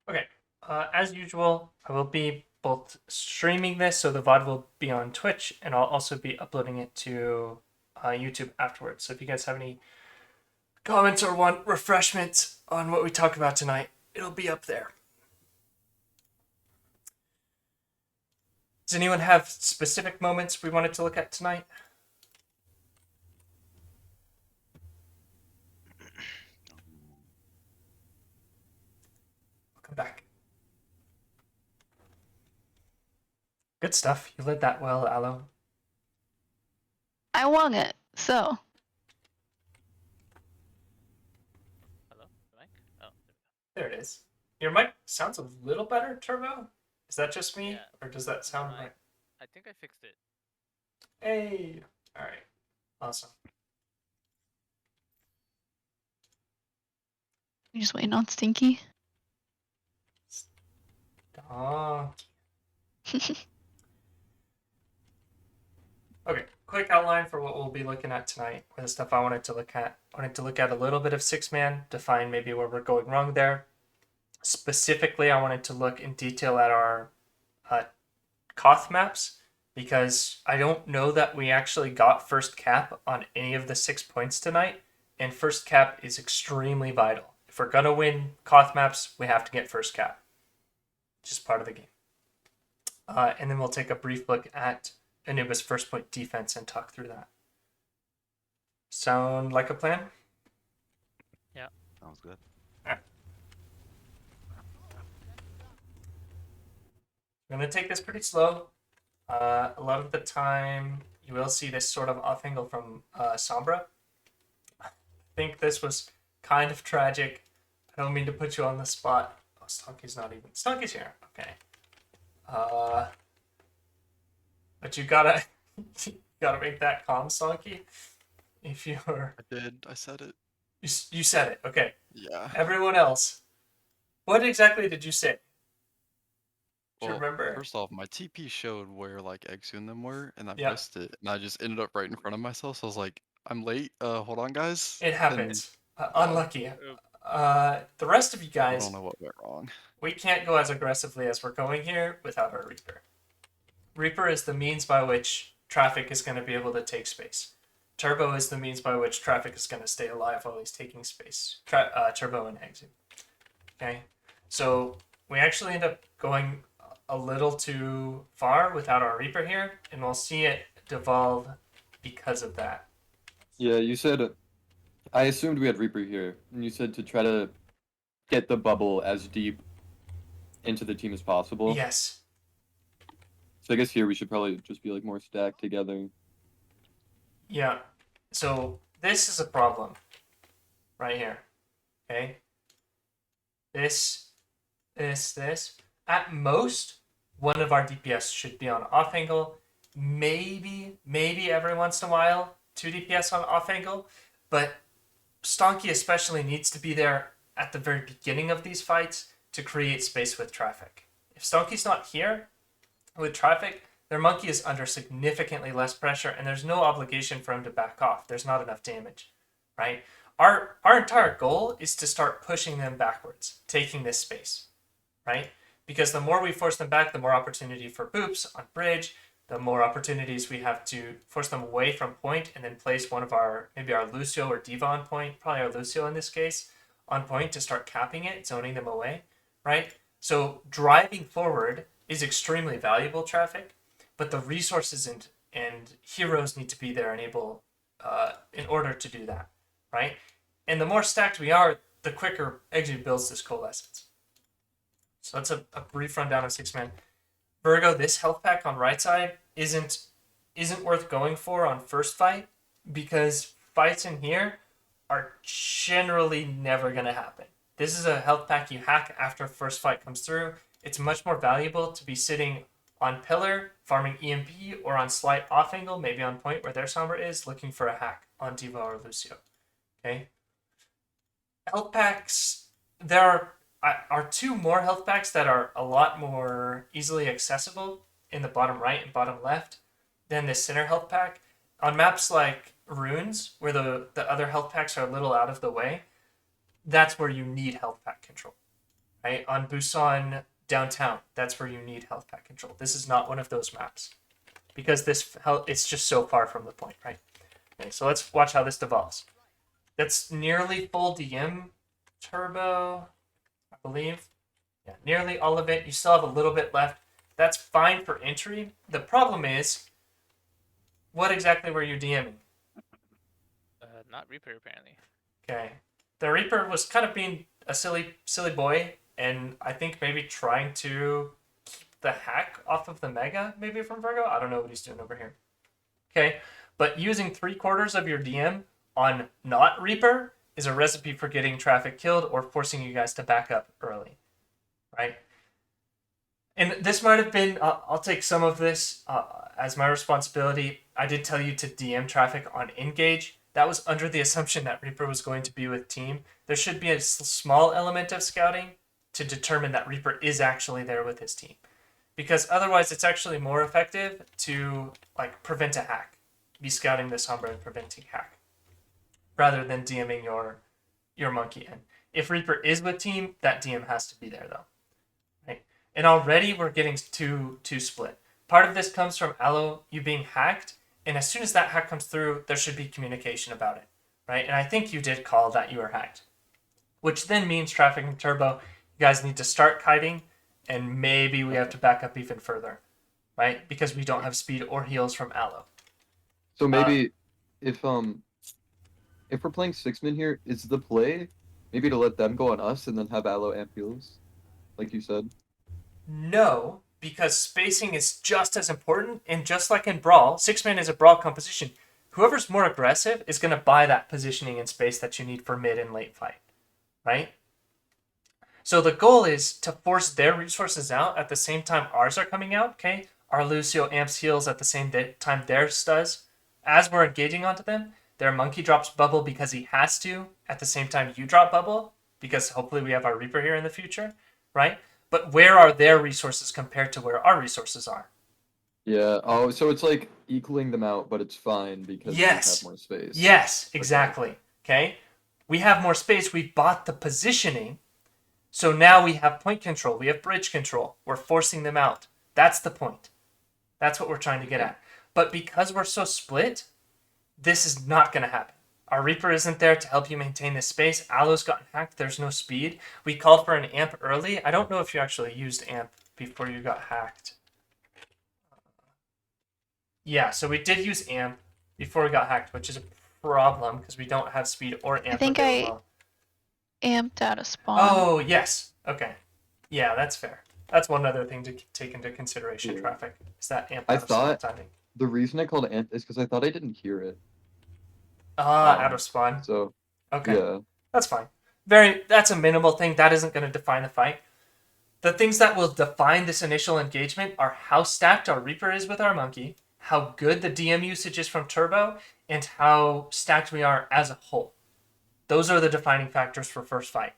Okay. As usual, I will be both streaming this, so the VOD will be on Twitch, and I'll also be uploading it to YouTube afterwards. So if you guys have any comments or want refreshments on what we talked about tonight, it'll be up there. Does anyone have specific moments we wanted to look at tonight? I'll come back. Good stuff. You led that well, Aloe. I won it, so. Hello? The mic? Oh, There it is. Your mic sounds a little better, Turbo. Is that just me, Yeah. or does that sound I, right? I think I fixed it. Hey. All right. Awesome. You're just waiting on Stinky. Oh. Okay, quick outline for what we'll be looking at tonight, or the stuff I wanted to look at. I wanted to look at a little bit of six man, define maybe where we're going wrong there. Specifically, I wanted to look in detail at our Koth maps because I don't know that we actually got first cap on any of the 6 points tonight, and first cap is extremely vital. If we're gonna win Koth maps, we have to get first cap. Just part of the game. And then we'll take a brief look at Anubis' first point defense and talk through that. Sound like a plan? Sounds good. I'm going to take this pretty slow. A lot of the time, you will see this sort of off angle from Sombra. I think this was kind of tragic. I don't mean to put you on the spot. Oh, Stonky's not even. Stonky's here. Okay. But you gotta, you gotta make that calm, Stonky. If you're, I did. I said it. you said it. Okay. Yeah. Everyone else, what exactly did you say? Do you Well, remember? first off, my TP showed where like Exu and them were, and I Yeah. pressed it, and I just ended up right in front of myself. So I was like, "I'm late. Hold on, guys." It And happens. yeah, Unlucky. The rest of you I guys, don't know what went wrong. we can't go as aggressively as we're going here without our Reaper. Reaper is the means by which traffic is going to be able to take space. Turbo is the means by which traffic is going to stay alive while he's taking space. Turbo and exit. Okay, so we actually end up going a little too far without our Reaper here, and we'll see it devolve because of that. Yeah, you said I assumed we had Reaper here, and you said to try to get the bubble as deep into the team as possible. Yes. So I guess here we should probably just be like more stacked together. Yeah. So this is a problem right here. Okay. This. At most, one of our DPS should be on off angle. Maybe every once in a while, 2 DPS on off angle. But Stonky especially needs to be there at the very beginning of these fights to create space with traffic. If Stonky's not here with traffic, their monkey is under significantly less pressure, and there's no obligation for him to back off. There's not enough damage, right? Our entire goal is to start pushing them backwards, taking this space, right? Because the more we force them back, the more opportunity for boops on bridge, the more opportunities we have to force them away from point and then place one of our, maybe our Lucio or Diva on point, probably our Lucio in this case, on point to start capping it, zoning them away, right? So driving forward is extremely valuable traffic, but the resources and heroes need to be there and able in order to do that, right? And the more stacked we are, the quicker Exu builds this coalescence. So that's a brief rundown of six man. Virgo, this health pack on right side isn't worth going for on first fight because fights in here are generally never gonna happen. This is a health pack you hack after first fight comes through. It's much more valuable to be sitting on pillar, farming EMP, or on slight off angle, maybe on point where their Sombra is, looking for a hack on Diva or Lucio. Okay. Health packs, there are two more health packs that are a lot more easily accessible in the bottom right and bottom left than the center health pack. On maps like Runes, where the other health packs are a little out of the way, that's where you need health pack control, right? On Busan downtown, that's where you need health pack control. This is not one of those maps because it's just so far from the point, right? Okay, so let's watch how this develops. That's nearly full DM turbo, I believe. Yeah, nearly all of it. You still have a little bit left. That's fine for entry. The problem is, what exactly were you DMing? Not Reaper apparently. Okay. The Reaper was kind of being a silly boy, and I think maybe trying to keep the hack off of the Mega, maybe from Virgo. I don't know what he's doing over here. Okay. But using 3/4 of your DM on not Reaper is a recipe for getting traffic killed or forcing you guys to back up early. Right? And this might have been, I'll take some of this as my responsibility. I did tell you to DM traffic on Engage. That was under the assumption that Reaper was going to be with team. There should be a small element of scouting to determine that Reaper is actually there with his team. Because otherwise it's actually more effective to like prevent a hack. Be scouting this Sombra and preventing hack. Rather than DMing your monkey in. If Reaper is with team, that DM has to be there though. Right? And already we're getting too split. Part of this comes from Aloe, you being hacked. And as soon as that hack comes through, there should be communication about it, right? And I think you did call that you were hacked, which then means traffic and turbo, you guys need to start kiting, and maybe we have to back up even further, right? Because we don't have speed or heals from Aloe. So maybe if we're playing 6-man here, is the play maybe to let them go on us and then have Aloe amp heals, like you said? No, because spacing is just as important, and just like in Brawl, 6-man is a Brawl composition. Whoever's more aggressive is going to buy that positioning and space that you need for mid and late fight, right? So the goal is to force their resources out at the same time ours are coming out, okay? Our Lucio amps heals at the same time theirs does. As we're engaging onto them, their monkey drops bubble because he has to, at the same time you drop bubble, because hopefully we have our Reaper here in the future, right? But where are their resources compared to where our resources are? Yeah. Oh, so it's like equaling them out, but it's fine because Yes. we have more space. Yes, exactly. Okay? We have more space. We've bought the positioning. So now we have point control. We have bridge control. We're forcing them out. That's the point. That's what we're trying to get at. But because we're so split, this is not going to happen. Our Reaper isn't there to help you maintain this space. Aloe's gotten hacked. There's no speed. We called for an amp early. I don't know if you actually used amp before you got hacked. Yeah, so we did use amp before we got hacked, which is a problem because we don't have speed or amp. I think available. Amped out of spawn. Oh, yes. Okay. Yeah, that's fair. That's one other thing to take into consideration, Yeah. traffic. Is that amp I out of spawn thought- timing. The reason I called amp is because I thought I didn't hear it. Out of spawn. So Okay. yeah. That's fine. That's a minimal thing. That isn't going to define the fight. The things that will define this initial engagement are how stacked our Reaper is with our monkey, how good the DM usage is from Turbo, and how stacked we are as a whole. Those are the defining factors for first fight.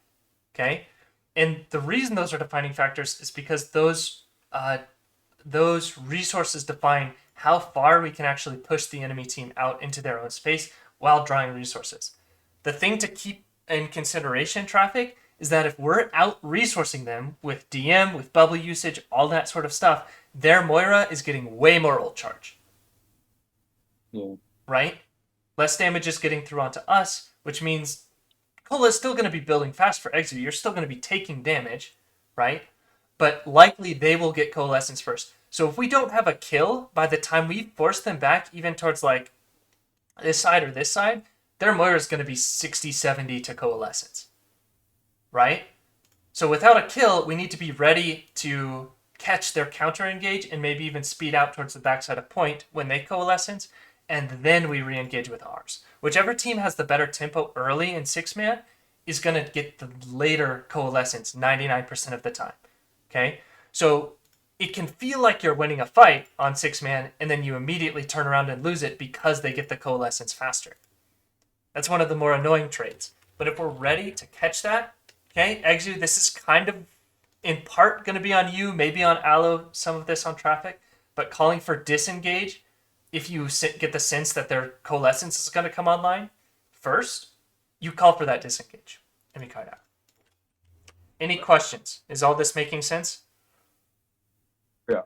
Okay? And the reason those are defining factors is because those resources define how far we can actually push the enemy team out into their own space while drawing resources. The thing to keep in consideration, traffic, is that if we're out resourcing them with DM, with bubble usage, all that sort of stuff, their Moira is getting way more ult charge. Yeah. Right? Less damage is getting through onto us, which means Cola is still going to be building fast for Exo. You're still going to be taking damage, right? But likely they will get Coalescence first. So if we don't have a kill by the time we force them back, even towards like this side or this side, their Moira is going to be 60, 70 to Coalescence, right? So without a kill, we need to be ready to catch their counter engage and maybe even speed out towards the backside of point when they Coalescence, and then we re-engage with ours. Whichever team has the better tempo early in 6-man is going to get the later Coalescence 99% of the time. Okay? So it can feel like you're winning a fight on 6-man, and then you immediately turn around and lose it because they get the Coalescence faster. That's one of the more annoying traits. But if we're ready to catch that, okay, Exu, this is kind of in part going to be on you, maybe on Aloe, some of this on traffic, but calling for disengage, if you get the sense that their Coalescence is going to come online first, you call for that disengage and we kite out. Any questions? Is all this making sense? Yeah.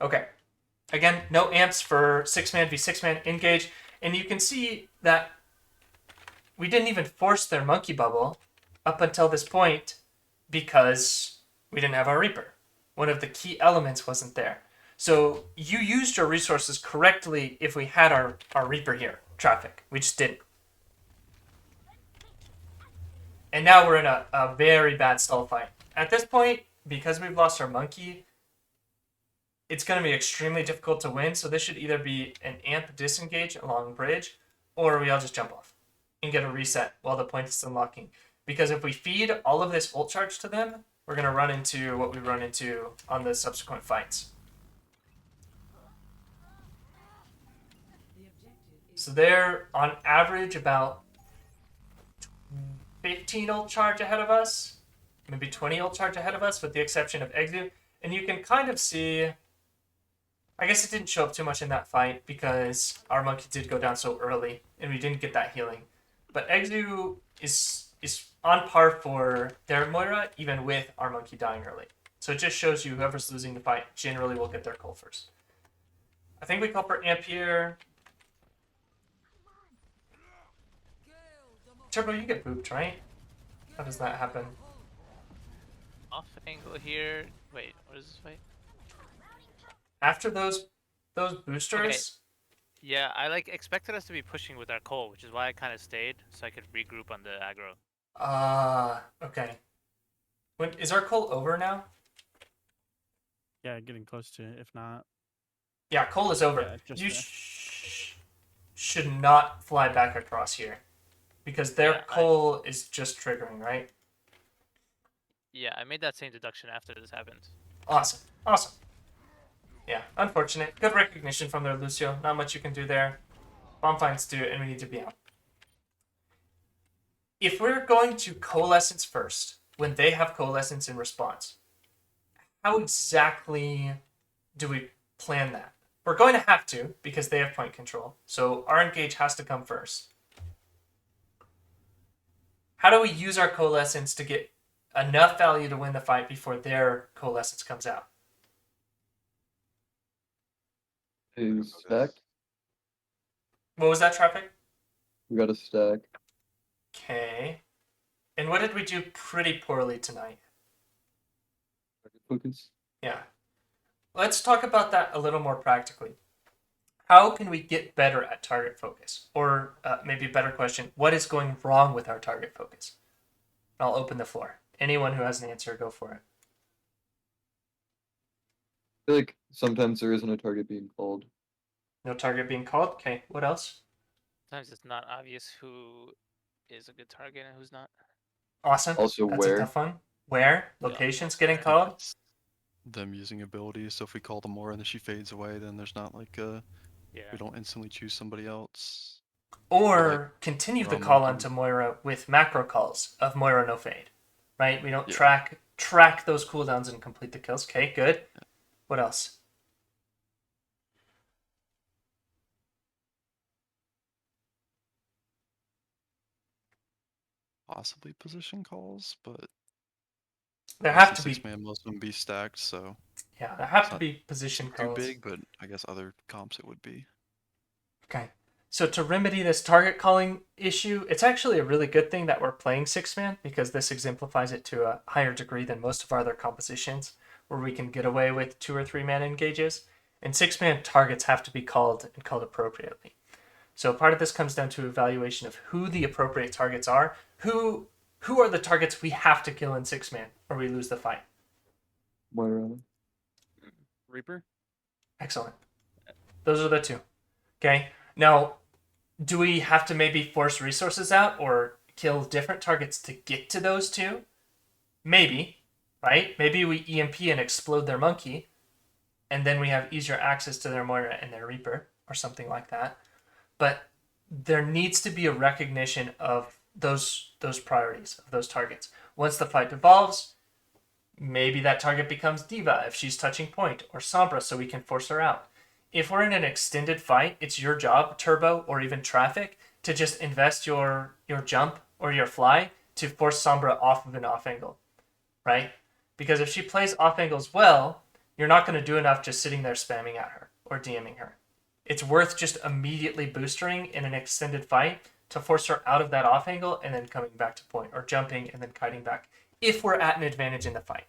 Okay. Again, no amps for 6-man v 6-man engage. And you can see that we didn't even force their monkey bubble up until this point because we didn't have our Reaper. One of the key elements wasn't there. So you used your resources correctly if we had our Reaper here, traffic. We just didn't. And now we're in a very bad stall fight. At this point, because we've lost our monkey, it's going to be extremely difficult to win. So this should either be an amp disengage along bridge, or we all just jump off and get a reset while the point is unlocking. Because if we feed all of this ult charge to them, we're going to run into what we run into on the subsequent fights. So they're on average about 15 ult charge ahead of us, maybe 20 ult charge ahead of us, with the exception of Exu. And you can kind of see, I guess it didn't show up too much in that fight because our monkey did go down so early and we didn't get that healing. But Exu is on par for their Moira, even with our monkey dying early. So it just shows you whoever's losing the fight generally will get their call first. I think we call for Ampere. Turbo, you get booped, right? How does that happen? Off angle here. Wait, what is this fight? After those boosters, Yeah, I like expected us to be pushing with our Cole, which is why I kind of stayed so I could regroup on the aggro. okay. When is our call over now? Yeah, getting close to it, if not. Yeah, call is over. Yeah, just You there. should not fly back across here because their Yeah, call is just triggering, right? Yeah, I made that same deduction after this happened. Awesome. Awesome. Yeah, unfortunate. Good recognition from there, Lucio. Not much you can do there. Bomb finds do, and we need to be out. If we're going to coalescence first, when they have coalescence in response, how exactly do we plan that? We're going to have to, because they have point control. So our engage has to come first. How do we use our coalescence to get enough value to win the fight before their coalescence comes out? Is stack. What was that, traffic? We got a stack. Okay. And what did we do pretty poorly tonight? Focus. Yeah. Let's talk about that a little more practically. How can we get better at target focus? Or maybe a better question, what is going wrong with our target focus? I'll open the floor. Anyone who has an answer, go for it. I feel like sometimes there isn't a target being called. No target being called? Okay, what else? Sometimes it's not obvious who is a good target and who's not. Awesome. Also, That's a where? tough one. Where? Yeah, Locations also getting where. called? It's them using abilities, so if we call them more and then she fades away, then there's not like Yeah. we don't instantly choose somebody else. Or continue the Roam call monkey. onto Moira with macro calls of Moira no fade. Right? We don't Yeah. track those cooldowns and complete the kills. Okay, good. What else? Possibly position calls, but There I guess have in to be 6-man most of them be stacked, so Yeah, there have It's to not be position too calls. big, but I guess other comps it would be. Okay. So to remedy this target calling issue, it's actually a really good thing that we're playing 6-man because this exemplifies it to a higher degree than most of our other compositions where we can get away with 2 or 3-man engages. And 6-man targets have to be called and called appropriately. So part of this comes down to evaluation of who the appropriate targets are. Who are the targets we have to kill in 6-man or we lose the fight? Moira. Reaper? Excellent. Those are the two. Okay. Now, do we have to maybe force resources out or kill different targets to get to those two? Maybe, right? Maybe we EMP and explode their monkey, and then we have easier access to their Moira and their Reaper, or something like that. But there needs to be a recognition of those priorities, of those targets. Once the fight devolves, maybe that target becomes Diva if she's touching point, or Sombra so we can force her out. If we're in an extended fight, it's your job, Turbo, or even Traffic, to just invest your jump or your fly to force Sombra off of an off angle, right? Because if she plays off angles well, you're not going to do enough just sitting there spamming at her or DMing her. It's worth just immediately boostering in an extended fight to force her out of that off angle and then coming back to point, or jumping and then kiting back if we're at an advantage in the fight.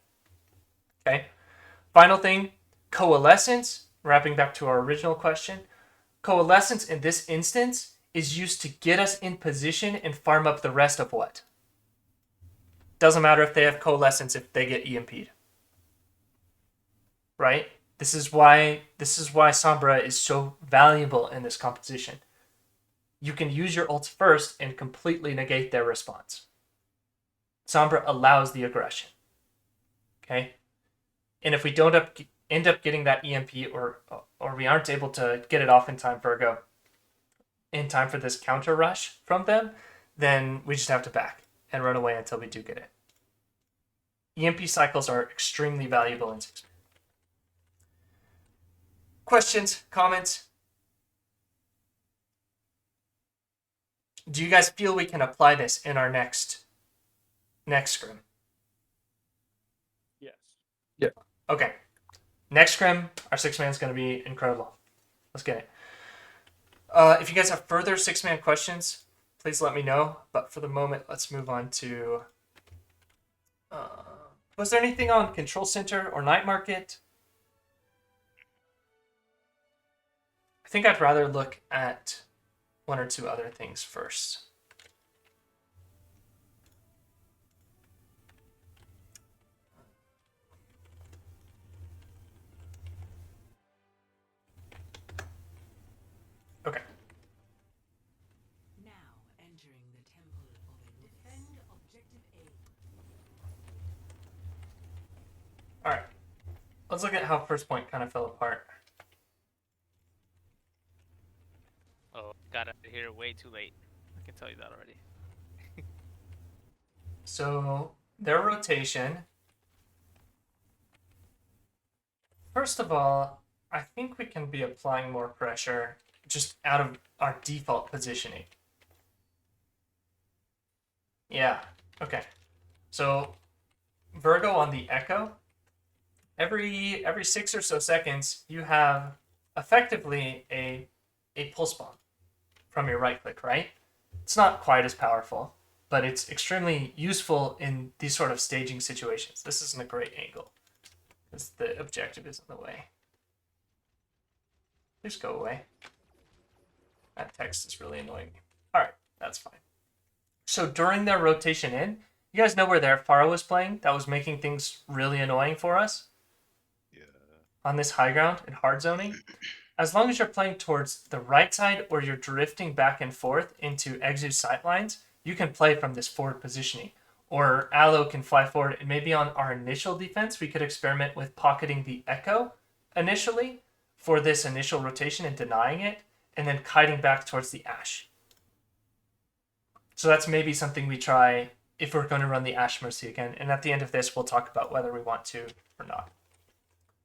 Okay? Final thing, coalescence, wrapping back to our original question. Coalescence in this instance is used to get us in position and farm up the rest of what? Doesn't matter if they have coalescence if they get EMP'd. Right? This is why Sombra is so valuable in this composition. You can use your ults first and completely negate their response. Sombra allows the aggression. Okay? And if we don't end up getting that EMP or we aren't able to get it off in time, Virgo, in time for this counter rush from them, then we just have to back and run away until we do get it. EMP cycles are extremely valuable in 6-man. Questions, comments? Do you guys feel we can apply this in our next scrim? Yes. Okay. Next scrim, our 6-man is going to be incredible. Let's get it. If you guys have further 6-man questions, please let me know. But for the moment, let's move on to... was there anything on Control Center or Night Market? I think I'd rather look at one or two other things first. Okay. Now entering the temple of defend objective A. All right. Let's look at how first point kind of fell apart. Oh, got out of here way too late. I can tell you that already. So their rotation. First of all, I think we can be applying more pressure just out of our default positioning. Yeah, okay. So Virgo on the Echo, every 6 or so seconds, you have effectively a pulse bomb from your right click, right? It's not quite as powerful, but it's extremely useful in these sort of staging situations. This isn't a great angle because the objective is in the way. Please go away. That text is really annoying me. All right, that's fine. So during their rotation in, you guys know where their Pharaoh was playing? That was making things really annoying for us? Yeah. On this high ground and hard zoning? As long as you're playing towards the right side or you're drifting back and forth into exit sight lines, you can play from this forward positioning. Or Aloe can fly forward, and maybe on our initial defense, we could experiment with pocketing the Echo initially for this initial rotation and denying it, and then kiting back towards the Ash. So that's maybe something we try if we're going to run the Ash Mercy again. And at the end of this, we'll talk about whether we want to or not.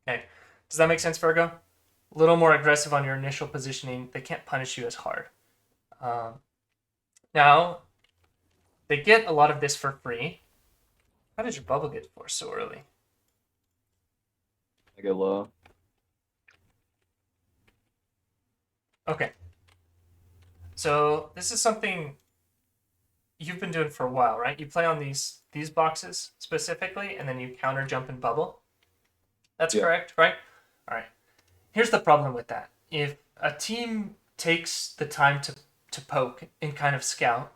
Okay, does that make sense, Virgo? A little more aggressive on your initial positioning. They can't punish you as hard. Now, they get a lot of this for free. How did your bubble get forced so early? I get low. Okay. So this is something you've been doing for a while, right? You play on these boxes specifically, and then you counter jump and bubble. That's correct, right? All right. Here's the problem with that. If a team takes the time to poke and kind of scout,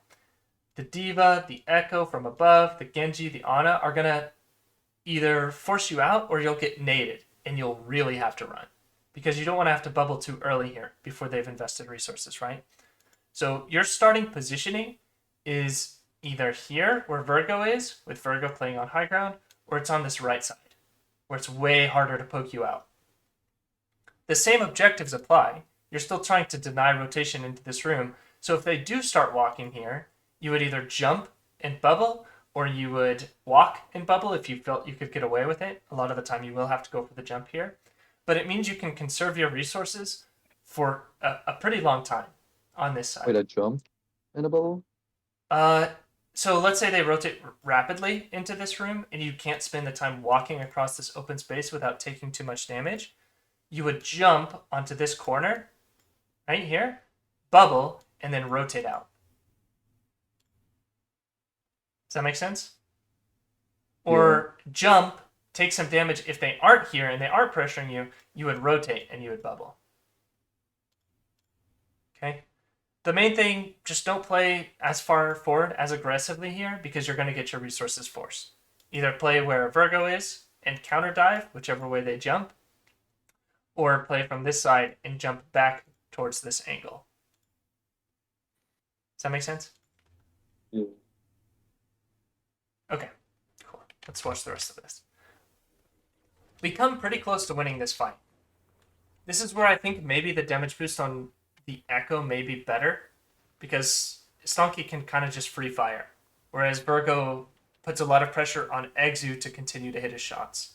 the Diva, the Echo from above, the Genji, the Ana are going to either force you out or you'll get naded and you'll really have to run because you don't want to have to bubble too early here before they've invested resources, right? So your starting positioning is either here where Virgo is, with Virgo playing on high ground, or it's on this right side where it's way harder to poke you out. The same objectives apply. You're still trying to deny rotation into this room. So if they do start walking here, you would either jump and bubble, or you would walk and bubble if you felt you could get away with it. A lot of the time you will have to go for the jump here. But it means you can conserve your resources for a pretty long time on this side. Wait, a jump and a bubble? So let's say they rotate rapidly into this room and you can't spend the time walking across this open space without taking too much damage. You would jump onto this corner right here, bubble, and then rotate out. Does that make sense? Or jump, take some damage. If they aren't here and they aren't pressuring you, you would rotate and you would bubble. Okay? The main thing, just don't play as far forward as aggressively here because you're going to get your resources forced. Either play where Virgo is and counter dive, whichever way they jump, or play from this side and jump back towards this angle. Does that make sense? Yeah. Okay, cool. Let's watch the rest of this. We come pretty close to winning this fight. This is where I think maybe the damage boost on the Echo may be better because Stonky can kind of just free fire, whereas Virgo puts a lot of pressure on Exu to continue to hit his shots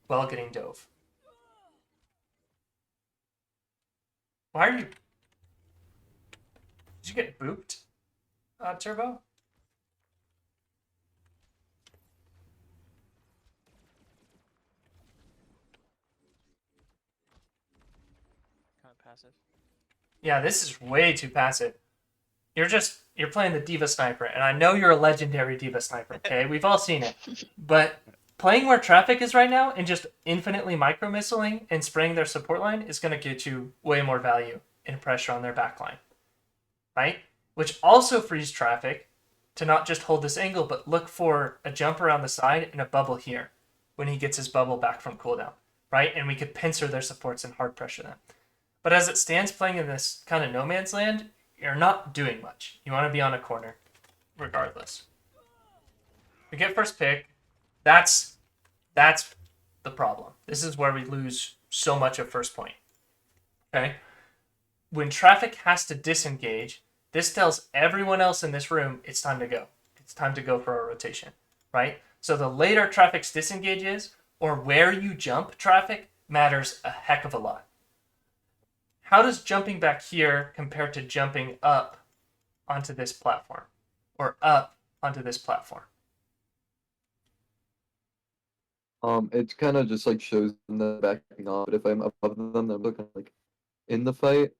while getting dove. Why are you... Did you get booped, Turbo? Kind of passive. Yeah, this is way too passive. You're playing the Diva Sniper, and I know you're a legendary Diva Sniper, okay? We've all seen it. But playing where traffic is right now and just infinitely micro-missiling and spraying their support line is going to get you way more value and pressure on their backline. Right? Which also frees traffic to not just hold this angle, but look for a jump around the side and a bubble here when he gets his bubble back from cooldown. Right? And we could pincer their supports and hard pressure them. But as it stands playing in this kind of no man's land, you're not doing much. You want to be on a corner, regardless. We get first pick. That's the problem. This is where we lose so much of first point. Okay? When traffic has to disengage, this tells everyone else in this room it's time to go. It's time to go for a rotation, right? So the later traffic's disengage is, or where you jump traffic, matters a heck of a lot. How does jumping back here compare to jumping up onto this platform? Or up onto this platform? It's kind of just like shows them that backing off, but if I'm above them, then I'm looking like in the fight.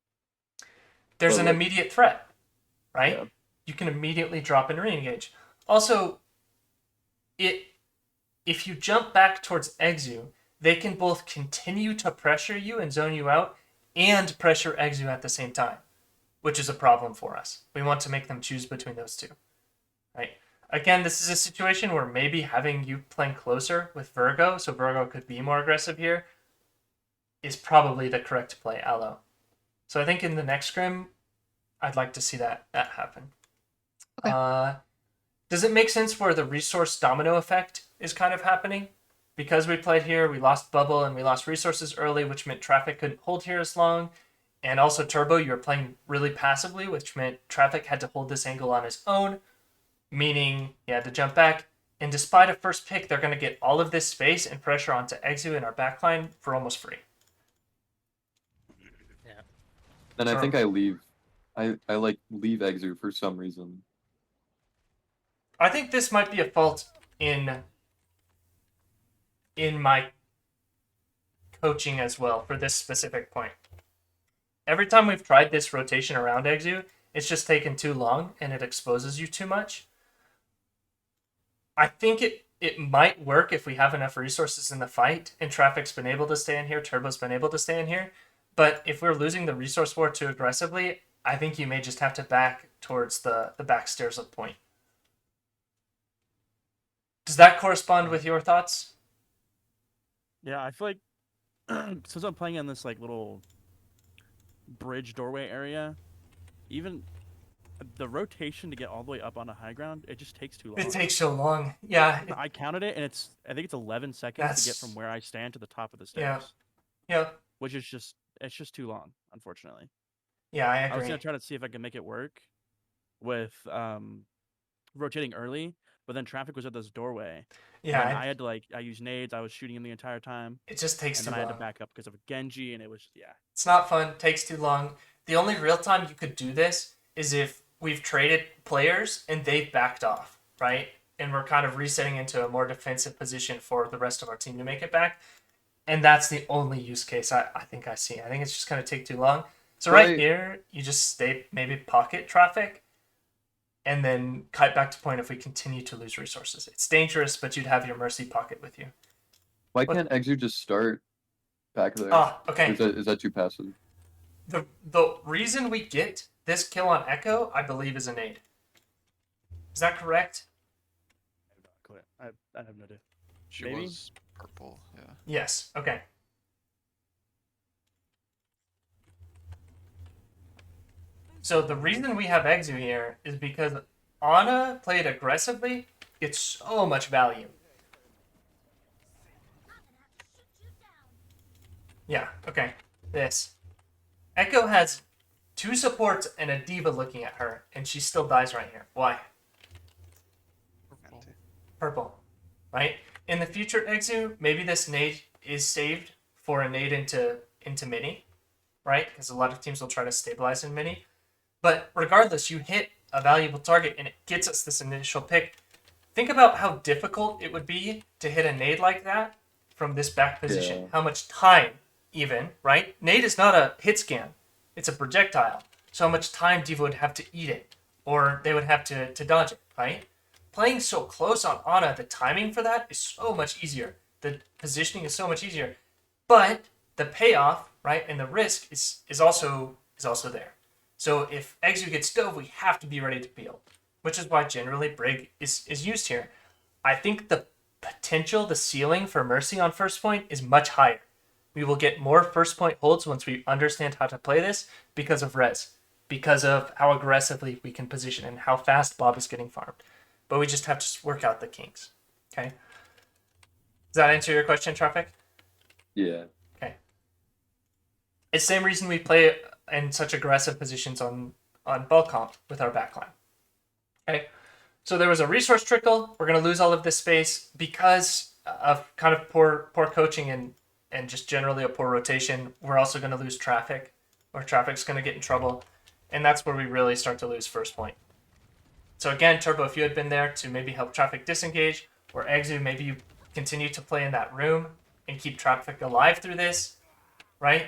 There's But, an like, immediate threat, right? Yeah. You can immediately drop and re-engage. Also, if you jump back towards Exu, they can both continue to pressure you and zone you out and pressure Exu at the same time, which is a problem for us. We want to make them choose between those two, right? Again, this is a situation where maybe having you playing closer with Virgo, so Virgo could be more aggressive here, is probably the correct play, Aloe. So I think in the next scrim, I'd like to see that happen. Okay. Does it make sense where the resource domino effect is kind of happening? Because we played here, we lost bubble and we lost resources early, which meant traffic couldn't hold here as long. And also Turbo, you were playing really passively, which meant traffic had to hold this angle on his own, meaning he had to jump back. And despite a first pick, they're going to get all of this space and pressure onto Exu in our backline for almost free. Yeah. And I Sure. think I leave. I like leave Exu for some reason. I think this might be a fault in my coaching as well for this specific point. Every time we've tried this rotation around Exu, it's just taken too long and it exposes you too much. I think it might work if we have enough resources in the fight and Traffic's been able to stay in here, Turbo's been able to stay in here. But if we're losing the resource war too aggressively, I think you may just have to back towards the back stairs of point. Does that correspond with your thoughts? Yeah, I feel like since I'm playing in this like little bridge doorway area, even the rotation to get all the way up onto high ground, it just takes too long. It takes so long. Yeah. I counted it, and I think it's 11 seconds to get That's- from where I stand to the top of the Yeah. stairs. Yeah. Which is just too long, unfortunately. Yeah, I I was agree. gonna try to see if I can make it work with rotating early, but then traffic was at this doorway. Yeah, and I had to I used nades. I was shooting him the entire time, it just takes and too then I had long. to back up because of a Genji, and it was It's not fun. Takes too long. The only real time you could do this is if we've traded players and they've backed off, right? And we're kind of resetting into a more defensive position for the rest of our team to make it back. And that's the only use case I think I see. I think it's just going to take too long. So right Right. here, you just stay maybe pocket traffic and then kite back to point if we continue to lose resources. It's dangerous, but you'd have your mercy pocket with you. Why What- can't Exu just start back there? Ah, okay. Is that too passive? The reason we get this kill on Echo, I believe, is a nade. Is that correct? I have no idea. She Maybe? was purple. Yeah. Yes. Okay. So the reason we have Exu here is because Ana played aggressively gets so much value. Yeah, okay. This. Echo has 2 supports and a diva looking at her, and she still dies right here. Why? Purple. Purple. Right? In the future, Exu, maybe this nade is saved for a nade into mini, right? Because a lot of teams will try to stabilize in mini. But regardless, you hit a valuable target and it gets us this initial pick. Think about how difficult it would be to hit a nade like that from this back position. Yeah. How much time, even, right? Nade is not a hit scan, it's a projectile. So how much time Diva would have to eat it, or they would have to dodge it, right? Playing so close on Ana, the timing for that is so much easier. The positioning is so much easier. But the payoff, right, and the risk is also there. So if Exu gets dove, we have to be ready to peel, which is why generally Brig is used here. I think the potential, the ceiling for Mercy on first point is much higher. We will get more first point holds once we understand how to play this because of res, because of how aggressively we can position and how fast Bob is getting farmed. But we just have to work out the kinks. Okay? Does that answer your question, Traffic? Yeah. It's the same reason we play in such aggressive positions on bulk comp with our backline. Okay, so there was a resource trickle. We're going to lose all of this space because of kind of poor coaching and just generally a poor rotation. We're also going to lose traffic, or traffic's going to get in trouble, and that's where we really start to lose first point. So again, Turbo, if you had been there to maybe help traffic disengage, or Exu, maybe you continue to play in that room and keep traffic alive through this, right?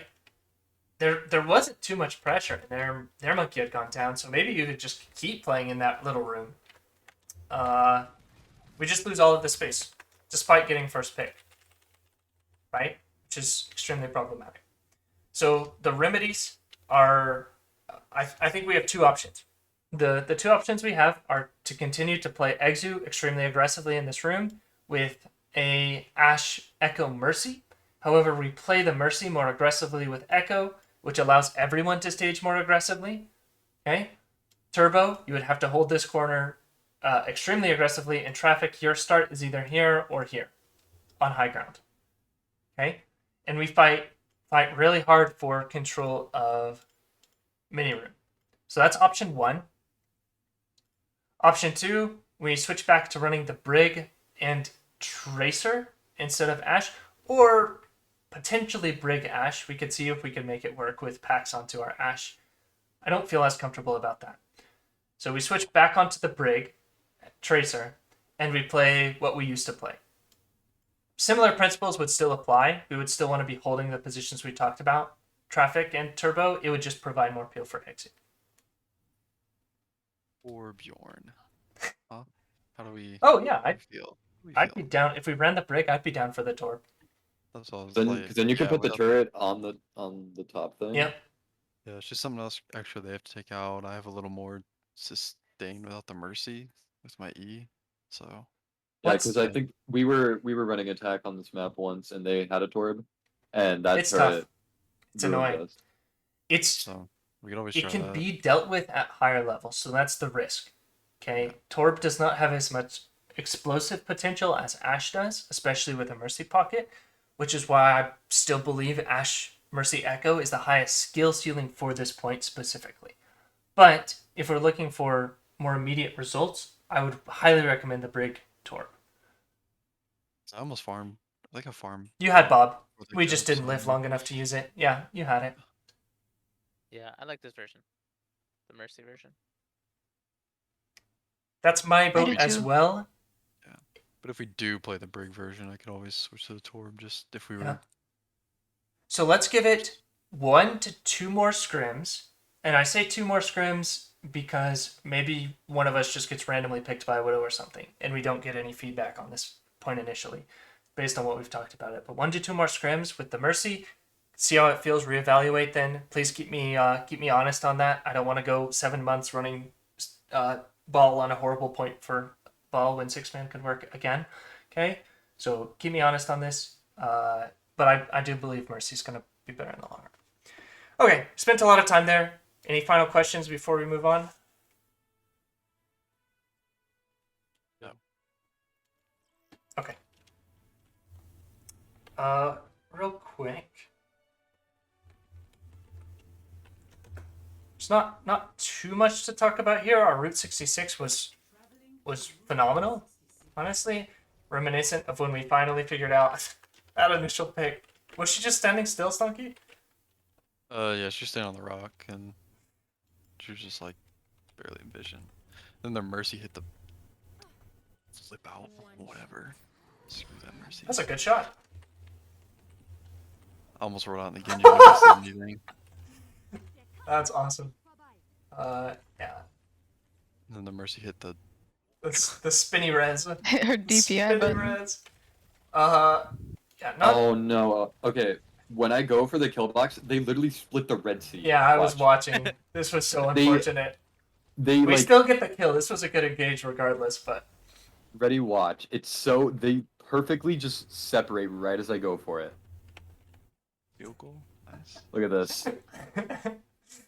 There wasn't too much pressure. Their monkey had gone down, so maybe you could just keep playing in that little room. We just lose all of the space, despite getting first pick, right? Which is extremely problematic. So the remedies are, I think we have 2 options. The 2 options we have are to continue to play Exu extremely aggressively in this room with a Ashe Echo Mercy. However, we play the Mercy more aggressively with Echo, which allows everyone to stage more aggressively. Okay? Turbo, you would have to hold this corner extremely aggressively, and Traffic, your start is either here or here on high ground. Okay? And we fight really hard for control of mini room. So that's option 1. Option 2, we switch back to running the Brig and Tracer instead of Ashe, or potentially Brig Ashe. We could see if we can make it work with packs onto our Ashe. I don't feel as comfortable about that. So we switch back onto the Brig, Tracer, and we play what we used to play. Similar principles would still apply. We would still want to be holding the positions we talked about. Traffic and Turbo, it would just provide more peel for exit. Or Bjorn. Huh? How do we? Oh yeah, how do we feel? How do we I'd be feel? down if we ran the Brig. I'd be down for the Torp. That's what I was Then, like. because then you can yeah, put the without- turret on the top thing. Yep. Yeah, it's just something else extra they have to take out. I have a little more sustain without the mercy with my E. So Yeah, What's- because I think we were running attack on this map once, and they had a Torb, and that It's turret tough. It's ruined annoying. us. It's so we could always it try can that. be dealt with at higher levels, so that's the risk. Okay, Torb does not have as much explosive potential as Ashe does, especially with a Mercy pocket, which is why I still believe Ashe Mercy Echo is the highest skill ceiling for this point specifically. But if we're looking for more immediate results, I would highly recommend the Brig Torb. I almost farm. I think I farm. You had Bob. with the We just Cubs, didn't live so- long enough to use it. Yeah, you had it. Yeah, I like this version. The Mercy version. That's my do vote as too. well. But if we do play the brig version, I could always switch to the Torb just if we were. Yeah. So let's give it 1 to 2 more scrims. And I say 2 more scrims because maybe one of us just gets randomly picked by a widow or something, and we don't get any feedback on this point initially, based on what we've talked about it. But 1 to 2 more scrims with the Mercy. See how it feels. Reevaluate. Then please keep me honest on that. I don't want to go 7 months running ball on a horrible point for ball when 6-man could work again. Okay, so keep me honest on this. But I do believe Mercy's going to be better in the long run. Okay, spent a lot of time there. Any final questions before we move on? No. Okay. Real quick. There's not too much to talk about here. Our Route 66 was phenomenal, honestly. Reminiscent of when we finally figured out that initial pick. Was she just standing still, Stunky? Yeah, she's staying on the rock, and she was just like barely in vision. Then the Mercy hit the flip out, whatever. Screw that Mercy. That's a good shot. I almost rolled out in the Genji, but I didn't see anything. That's awesome. Yeah. And then the Mercy hit the. The spinny res. Her DPI Spinny button. res. Yeah, not. Oh no. Okay. When I go for the kill box, they literally split the Red Sea. Yeah, I was Watch. watching. This was so They- unfortunate. They We like still get the kill. This was a good engage regardless, but ready watch. It's so they perfectly just separate right as I go for it. Field goal? Nice. Look at this.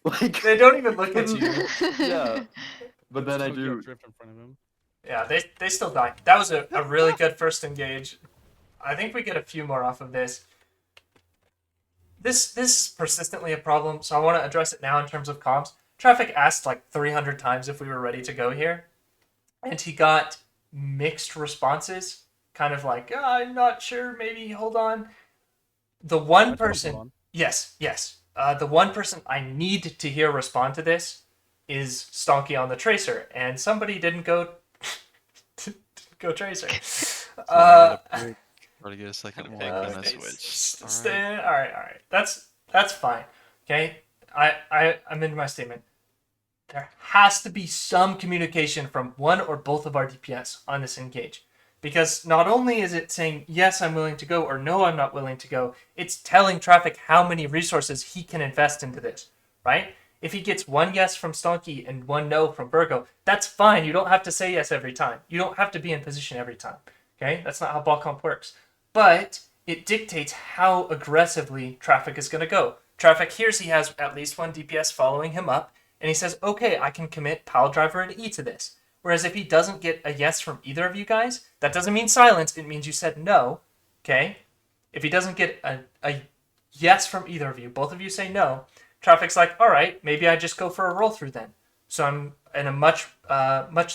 Like they don't even look at you. yeah. But then I Tokyo do. Drift in front of him. Yeah, they still die. That was a really good first engage. I think we get a few more off of this. This is persistently a problem, so I want to address it now in terms of comms. Traffic asked like 300 times if we were ready to go here, and he got mixed responses. Kind of like, "Oh, I'm not sure, maybe hold on." The one I told him, person, "Hold on." yes. The one person I need to hear respond to this is Stonky on the Tracer, and somebody didn't go Tracer. Try to get a second one, Okay, and good. I switched. All right. That's fine. Okay, I'm into my statement. There has to be some communication from one or both of our DPS on this engage. Because not only is it saying, yes, I'm willing to go, or no, I'm not willing to go, it's telling Traffic how many resources he can invest into this, right? If he gets one yes from Stonky and one no from Virgo, that's fine. You don't have to say yes every time. You don't have to be in position every time, okay? That's not how ball comp works. But it dictates how aggressively Traffic is going to go. Traffic hears he has at least one DPS following him up, and he says, okay, I can commit Pile Driver and E to this. Whereas if he doesn't get a yes from either of you guys, that doesn't mean silence. It means you said no, okay? If he doesn't get a yes from either of you, both of you say no, Traffic's like, all right, maybe I just go for a roll through then. So I'm in a much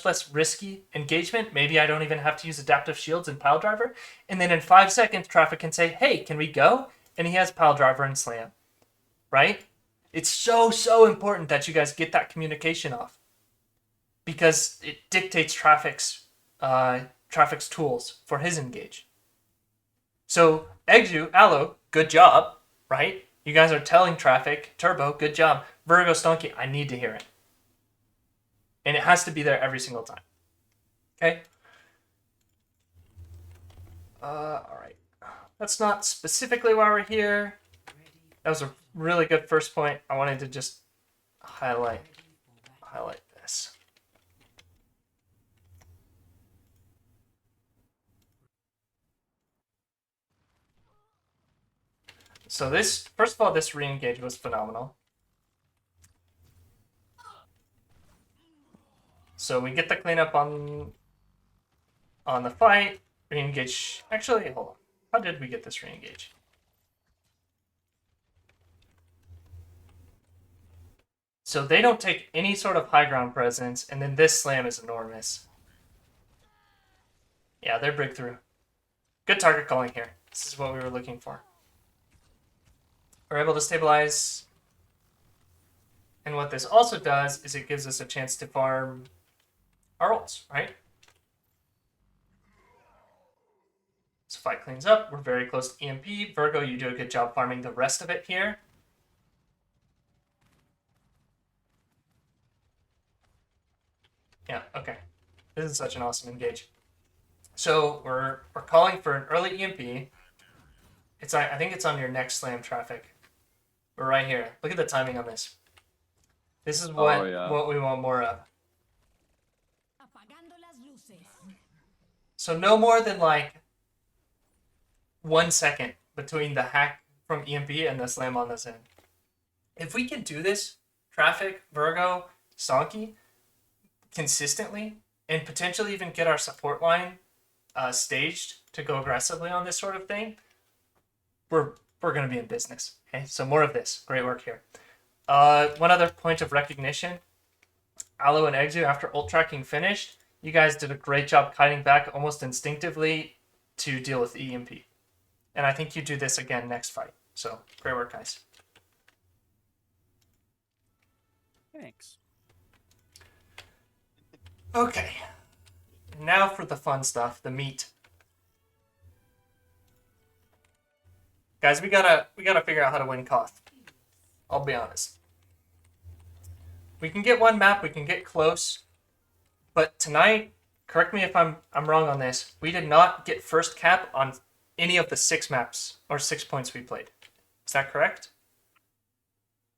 less risky engagement. Maybe I don't even have to use adaptive shields and Pile Driver. And then in 5 seconds, Traffic can say, hey, can we go? And he has Pile Driver and Slam, right? It's so important that you guys get that communication off, because it dictates Traffic's tools for his engage. So Egju, Aloe, good job, right? You guys are telling Traffic, Turbo, good job. Virgo, Stonky, I need to hear it. And it has to be there every single time. Okay? All right. That's not specifically why we're here. That was a really good first point. I wanted to just highlight this. So this, first of all, this re-engage was phenomenal. So we get the cleanup on the fight. Re-engage. Actually, hold on. How did we get this re-engage? So they don't take any sort of high ground presence, and then this slam is enormous. Yeah, they're breakthrough. Good target calling here. This is what we were looking for. We're able to stabilize. And what this also does is it gives us a chance to farm our ults, right? So fight cleans up. We're very close to EMP. Virgo, you do a good job farming the rest of it here. Yeah, okay. This is such an awesome engage. So we're calling for an early EMP. I think it's on your next slam traffic. We're right here. Look at the timing on this. This is what we want more of. So no more than like 1 second between the hack from EMP and the slam on this end. If we can do this, Traffic, Virgo, Stonky, consistently, and potentially even get our support line staged to go aggressively on this sort of thing, we're going to be in business. Okay, so more of this. Great work here. One other point of recognition. Aloe and Exu, after ult tracking finished, you guys did a great job kiting back almost instinctively to deal with EMP. And I think you do this again next fight. So, great work, guys. Thanks. Okay. Now for the fun stuff, the meat. Guys, we gotta figure out how to win Koth. I'll be honest. We can get one map, we can get close, but tonight, correct me if I'm wrong on this, we did not get first cap on any of the 6 maps or 6 points we played. Is that correct?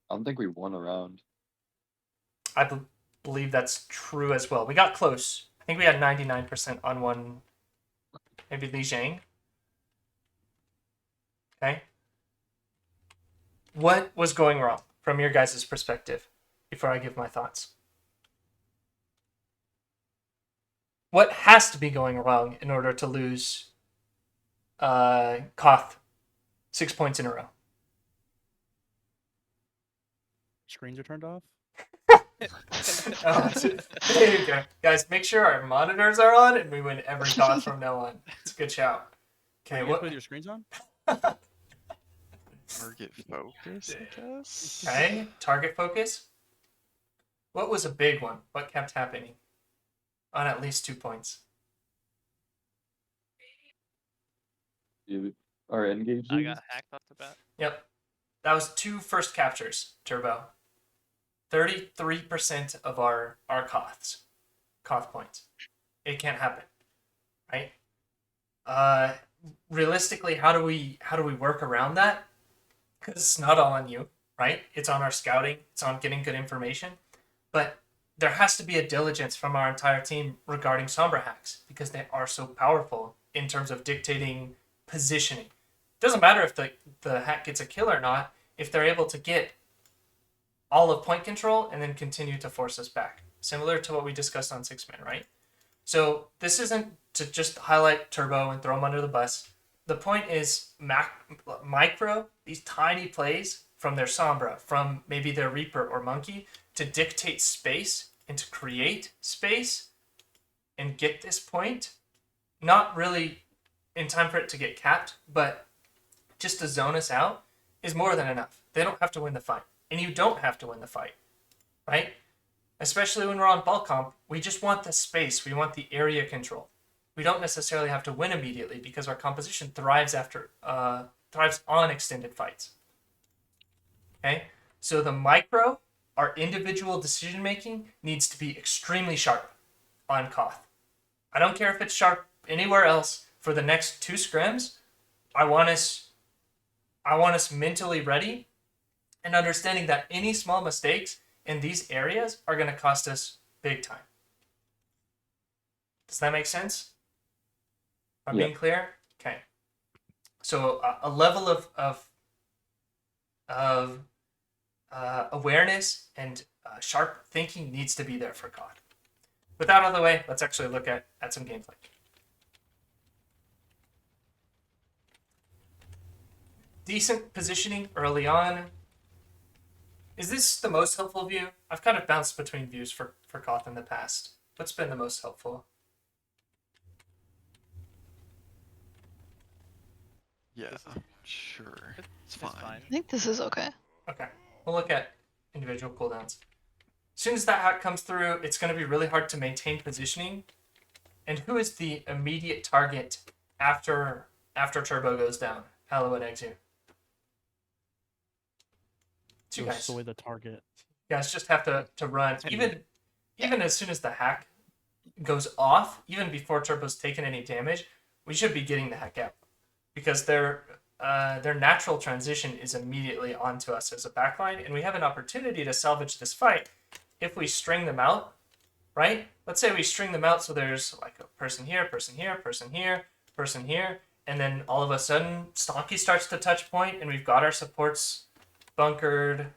I don't think we won a round. I believe that's true as well. We got close. I think we had 99% on one, maybe Li Jiang. Okay. What was going wrong from your guys' perspective before I give my thoughts? What has to be going wrong in order to lose Koth 6 points in a row? Screens are turned off. Oh, there you go. Guys, make sure our monitors are on and we win every Koth from now on. It's a good shout. Okay, Wait, you what? put your screens on? Target focus, I guess. Okay, target focus. What was a big one? What kept happening? On at least 2 points. Our engages. I got hacked off the bat. Yep. That was 2 first captures, Turbo. 33% of our Koth points. It can't happen. Right? Realistically, how do we work around that? Because it's not all on you, right? It's on our scouting, it's on getting good information. But there has to be a diligence from our entire team regarding Sombra hacks because they are so powerful in terms of dictating positioning. It doesn't matter if the hack gets a kill or not, if they're able to get all of point control and then continue to force us back. Similar to what we discussed on 6-man, right? So this isn't to just highlight Turbo and throw him under the bus. The point is micro, these tiny plays from their Sombra, from maybe their Reaper or Monkey, to dictate space and to create space and get this point. Not really in time for it to get capped, but just to zone us out is more than enough. They don't have to win the fight. And you don't have to win the fight, right? Especially when we're on ball comp, we just want the space. We want the area control. We don't necessarily have to win immediately because our composition thrives on extended fights. Okay, so the micro, our individual decision making, needs to be extremely sharp on Koth. I don't care if it's sharp anywhere else. For the next 2 scrims, I want us mentally ready and understanding that any small mistakes in these areas are going to cost us big time. Does that make sense? Am I being clear? Okay. So a level of awareness and sharp thinking needs to be there for COD. With that out of the way, let's actually look at some gameplay. Decent positioning early on. Is this the most helpful view? I've kind of bounced between views for Koth in the past. What's been the most helpful? Yeah, sure. It's fine. I think this is okay. Okay, we'll look at individual cooldowns. As soon as that hack comes through, it's going to be really hard to maintain positioning. And who is the immediate target after Turbo goes down? Hallow and Exu. Two It guys. was solely the target. You guys just have to run. And- Even as soon as the hack goes off, even before Turbo's taken any damage, we should be getting the heck out. Because their natural transition is immediately onto us as a backline, and we have an opportunity to salvage this fight if we string them out, right? Let's say we string them out so there's like a person here, person here, person here, person here, and then all of a sudden Stonky starts to touch point, and we've got our supports bunkered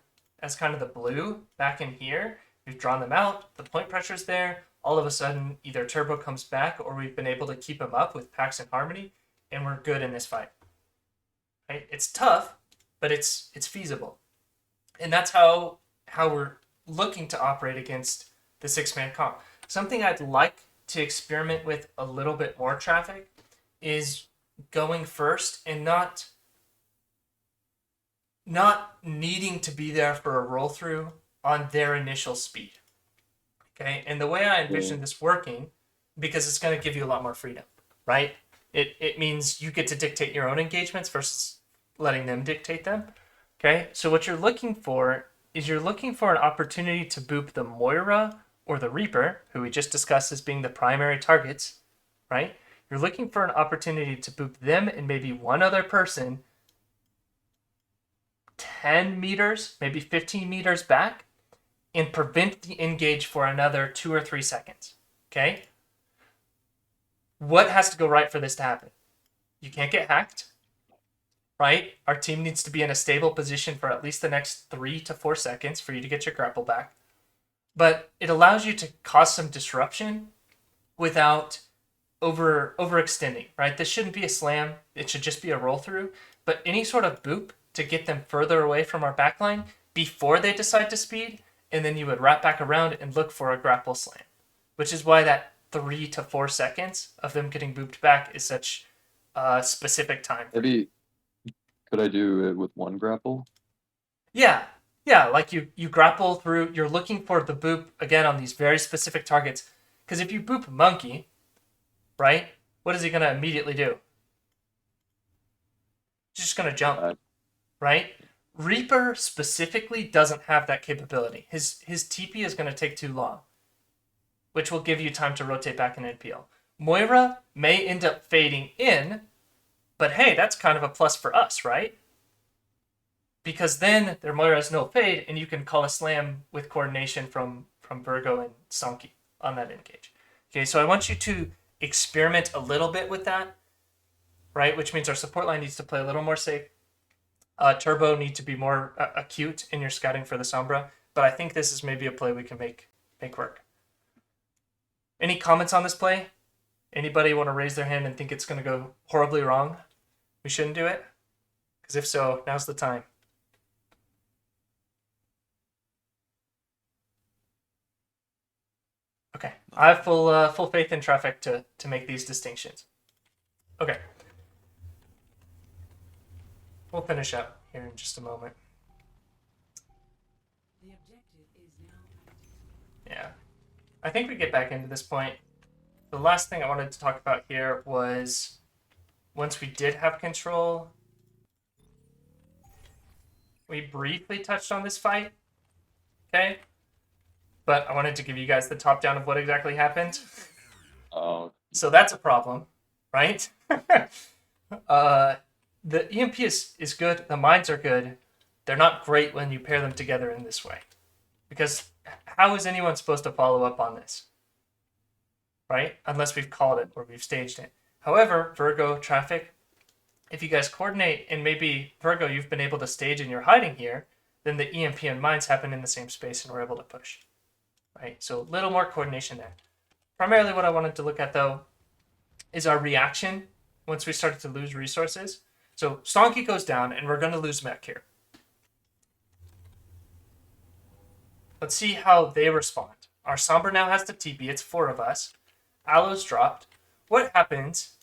as kind of the blue back in here. We've drawn them out, the point pressure's there, all of a sudden either Turbo comes back or we've been able to keep him up with Pax and Harmony, and we're good in this fight. Right? It's tough, but it's feasible. And that's how we're looking to operate against the 6-man comp. Something I'd like to experiment with a little bit more, Traffic, is going first and not needing to be there for a roll through on their initial speed. Okay? And the way I envision this working, because it's going to give you a lot more freedom, right? It means you get to dictate your own engagements versus letting them dictate them. Okay? So what you're looking for is you're looking for an opportunity to boop the Moira or the Reaper, who we just discussed as being the primary targets, right? You're looking for an opportunity to boop them and maybe one other person 10 meters, maybe 15 meters back, and prevent the engage for another 2 or 3 seconds. Okay? What has to go right for this to happen? You can't get hacked, right? Our team needs to be in a stable position for at least the next 3 to 4 seconds for you to get your grapple back. But it allows you to cause some disruption without overextending, right? This shouldn't be a slam. It should just be a roll through. But any sort of boop to get them further away from our backline before they decide to speed, and then you would wrap back around and look for a grapple slam, which is why that 3 to 4 seconds of them getting booped back is such a specific time. Maybe could I do it with one grapple? Yeah, like you grapple through, you're looking for the boop, again, on these very specific targets. Because if you boop Monkey, right, what is he going to immediately do? He's just going to jump, right? Reaper specifically doesn't have that capability. His TP is going to take too long, which will give you time to rotate back in NPL. Moira may end up fading in, but hey, that's kind of a plus for us, right? Because then their Moira has no fade, and you can call a slam with coordination from Virgo and Sonky on that engage. Okay, so I want you to experiment a little bit with that, right? Which means our support line needs to play a little more safe. Turbo need to be more acute in your scouting for the Sombra, but I think this is maybe a play we can make work. Any comments on this play? Anybody want to raise their hand and think it's going to go horribly wrong? We shouldn't do it? Because if so, now's the time. Okay, I have full faith in Traffic to make these distinctions. Okay. We'll finish up here in just a moment. The objective is now. Yeah. I think we get back into this point. The last thing I wanted to talk about here was once we did have control, we briefly touched on this fight. Okay? But I wanted to give you guys the top down of what exactly happened. Oh, So that's a problem, right? The EMP is good. The mines are good. They're not great when you pair them together in this way. Because how is anyone supposed to follow up on this? Right? Unless we've called it or we've staged it. However, Virgo, Traffic, if you guys coordinate and maybe, Virgo, you've been able to stage and you're hiding here, then the EMP and mines happen in the same space and we're able to push. Right? So a little more coordination there. Primarily what I wanted to look at, though, is our reaction once we started to lose resources. So Stonky goes down, and we're going to lose mech here. Let's see how they respond. Our Sombra now has the TP. It's 4 of us. Aloe's dropped. What happens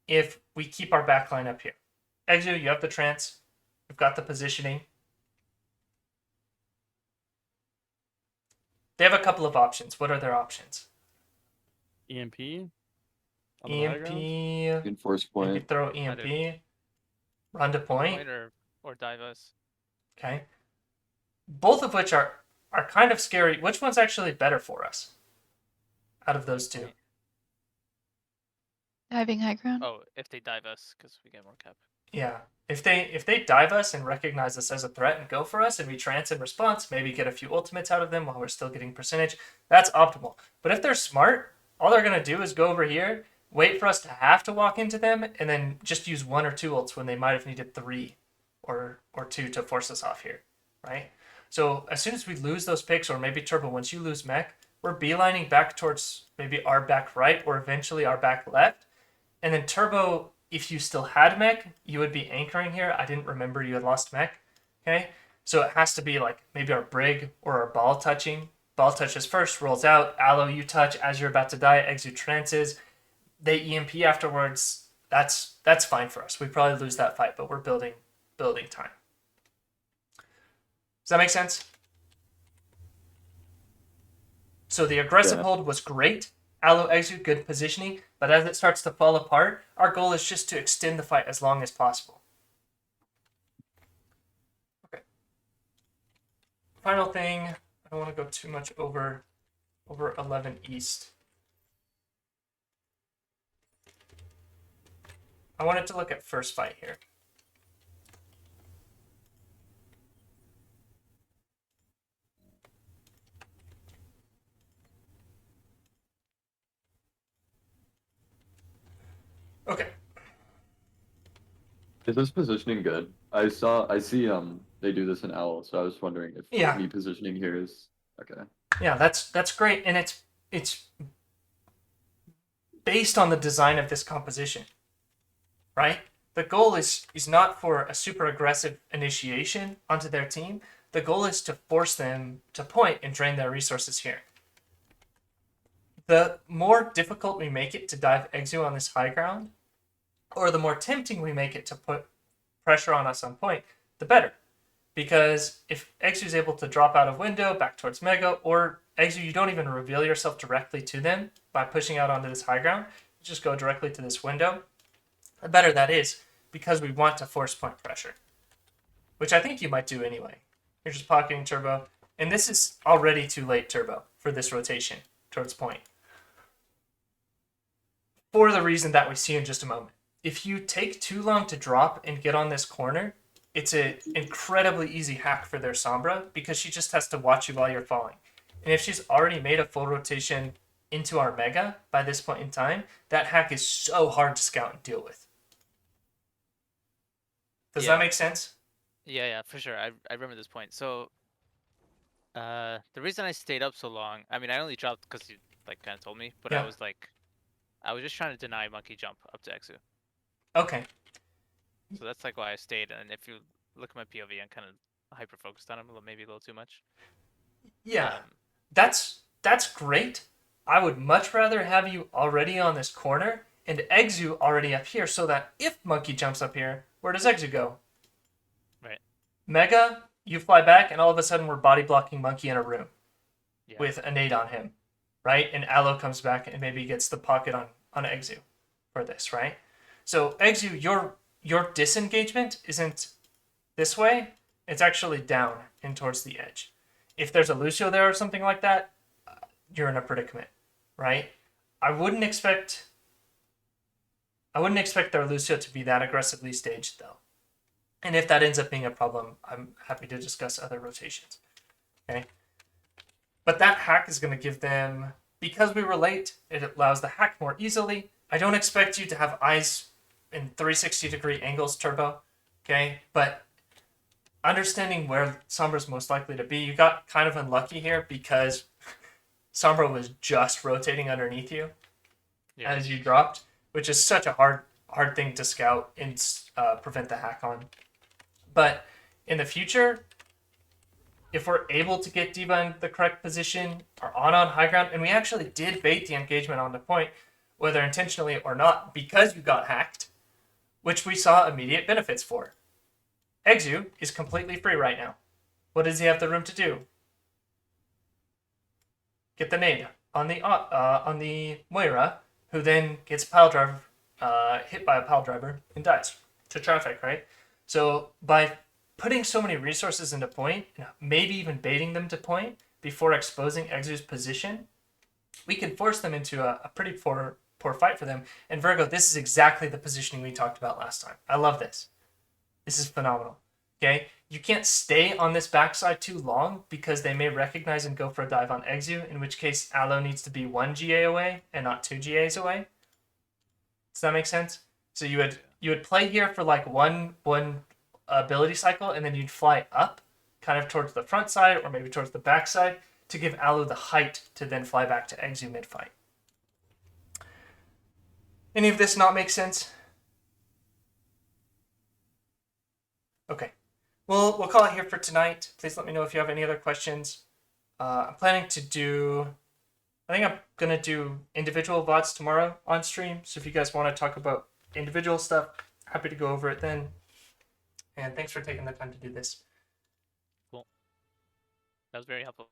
if we keep our backline up here? Exo, you have the trance. We've got the positioning. They have a couple of options. What are their options? EMP. On the high ground? EMP. Enforce Maybe point. throw EMP. Run to point. or dive us. Okay. Both of which are kind of scary. Which one's actually better for us out of those two? Diving high ground. Oh, if they dive us, because we get more cap. Yeah. If they dive us and recognize us as a threat and go for us and we trance in response, maybe get a few ultimates out of them while we're still getting percentage, that's optimal. But if they're smart, all they're gonna do is go over here, wait for us to have to walk into them, and then just use 1 or 2 ults when they might have needed 3 or 2 to force us off here, right? So as soon as we lose those picks, or maybe Turbo, once you lose mech, we're beelining back towards maybe our back right or eventually our back left. And then Turbo, if you still had mech, you would be anchoring here. I didn't remember you had lost mech. Okay? So it has to be like maybe our Brig or our ball touching. Ball touches first, rolls out. Aloe, you touch as you're about to die. Exu trances. They EMP afterwards. That's fine for us. We probably lose that fight, but we're building time. Does that make sense? So the aggressive hold was great. Aloe Exu, good positioning. But as it starts to fall apart, our goal is just to extend the fight as long as possible. Okay. Final thing, I don't want to go too much over 11 East. I wanted to look at first fight here. Okay. Is this positioning good? I see they do this in Owl, so I was wondering if Yeah. me positioning here is okay. Yeah, that's great, and it's based on the design of this composition, right? The goal is not for a super aggressive initiation onto their team. The goal is to force them to point and drain their resources here. The more difficult we make it to dive Exu on this high ground, or the more tempting we make it to put pressure on us on point, the better. Because if Exu is able to drop out of window back towards Mega, or Exu, you don't even reveal yourself directly to them by pushing out onto this high ground, you just go directly to this window, the better that is, because we want to force point pressure. Which I think you might do anyway. You're just pocketing Turbo, and this is already too late Turbo for this rotation towards point. For the reason that we see in just a moment. If you take too long to drop and get on this corner, it's an incredibly easy hack for their Sombra because she just has to watch you while you're falling. And if she's already made a full rotation into our Mega by this point in time, that hack is so hard to scout and deal with. Does that make sense? Yeah, for sure. I remember this point. So, the reason I stayed up so long, I mean, I only dropped because you like kind of told me, but Yeah. I was just trying to deny monkey jump up to Exu. Okay. So that's like why I stayed. And if you look at my POV, I'm kind of hyper focused on him, maybe a little too much. Yeah, that's great. I would much rather have you already on this corner and Exu already up here so that if Monkey jumps up here, where does Exu go? Right. Mega, you fly back and all of a sudden we're body blocking Monkey in a room Yeah. with a nade on him, right? And Aloe comes back and maybe gets the pocket on Exu for this, right? So Exu, your disengagement isn't this way, it's actually down and towards the edge. If there's a Lucio there or something like that, you're in a predicament, right? I wouldn't expect their Lucio to be that aggressively staged though. And if that ends up being a problem, I'm happy to discuss other rotations. Okay. But that hack is going to give them, because we were late, it allows the hack more easily. I don't expect you to have eyes in 360-degree angles, Turbo. Okay. But understanding where Sombra's most likely to be, you got kind of unlucky here because Sombra was just rotating underneath you as you dropped, which is such a hard thing to scout and prevent the hack on. But in the future, if we're able to get D.Va in the correct position or on high ground, and we actually did bait the engagement on the point, whether intentionally or not, because you got hacked, which we saw immediate benefits for. Exu is completely free right now. What does he have the room to do? get the nade on the Moira, who then gets a pile driver, hit by a pile driver and dies to traffic, right? So by putting so many resources into point, maybe even baiting them to point before exposing Exu's position, we can force them into a pretty poor fight for them. And Virgo, this is exactly the positioning we talked about last time. I love this. This is phenomenal. Okay, you can't stay on this backside too long because they may recognize and go for a dive on Exu, in which case Aloe needs to be 1 GA away and not 2 GAs away. Does that make sense? So you would play here for like one ability cycle, and then you'd fly up kind of towards the front side or maybe towards the back side to give Aloe the height to then fly back to Exu mid-fight. Any of this not make sense? Okay. We'll call it here for tonight. Please let me know if you have any other questions. I'm planning to do... I think I'm going to do individual VODs tomorrow on stream. So if you guys want to talk about individual stuff, happy to go over it then. And thanks for taking the time to do this. That was very helpful.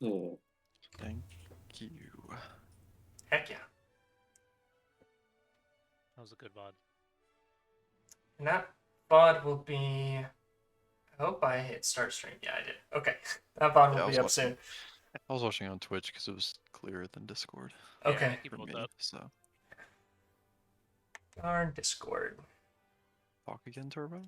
Oh. Thank you. Heck yeah. That was a good VOD. And that VOD will be... I hope I hit start stream. Yeah, I did. Okay. That VOD Yeah, I will was be up watching- soon. I was watching on Twitch because it was clearer than Discord Okay. Yeah, keep for it me. up. So Darn Discord. talk again, Turbo.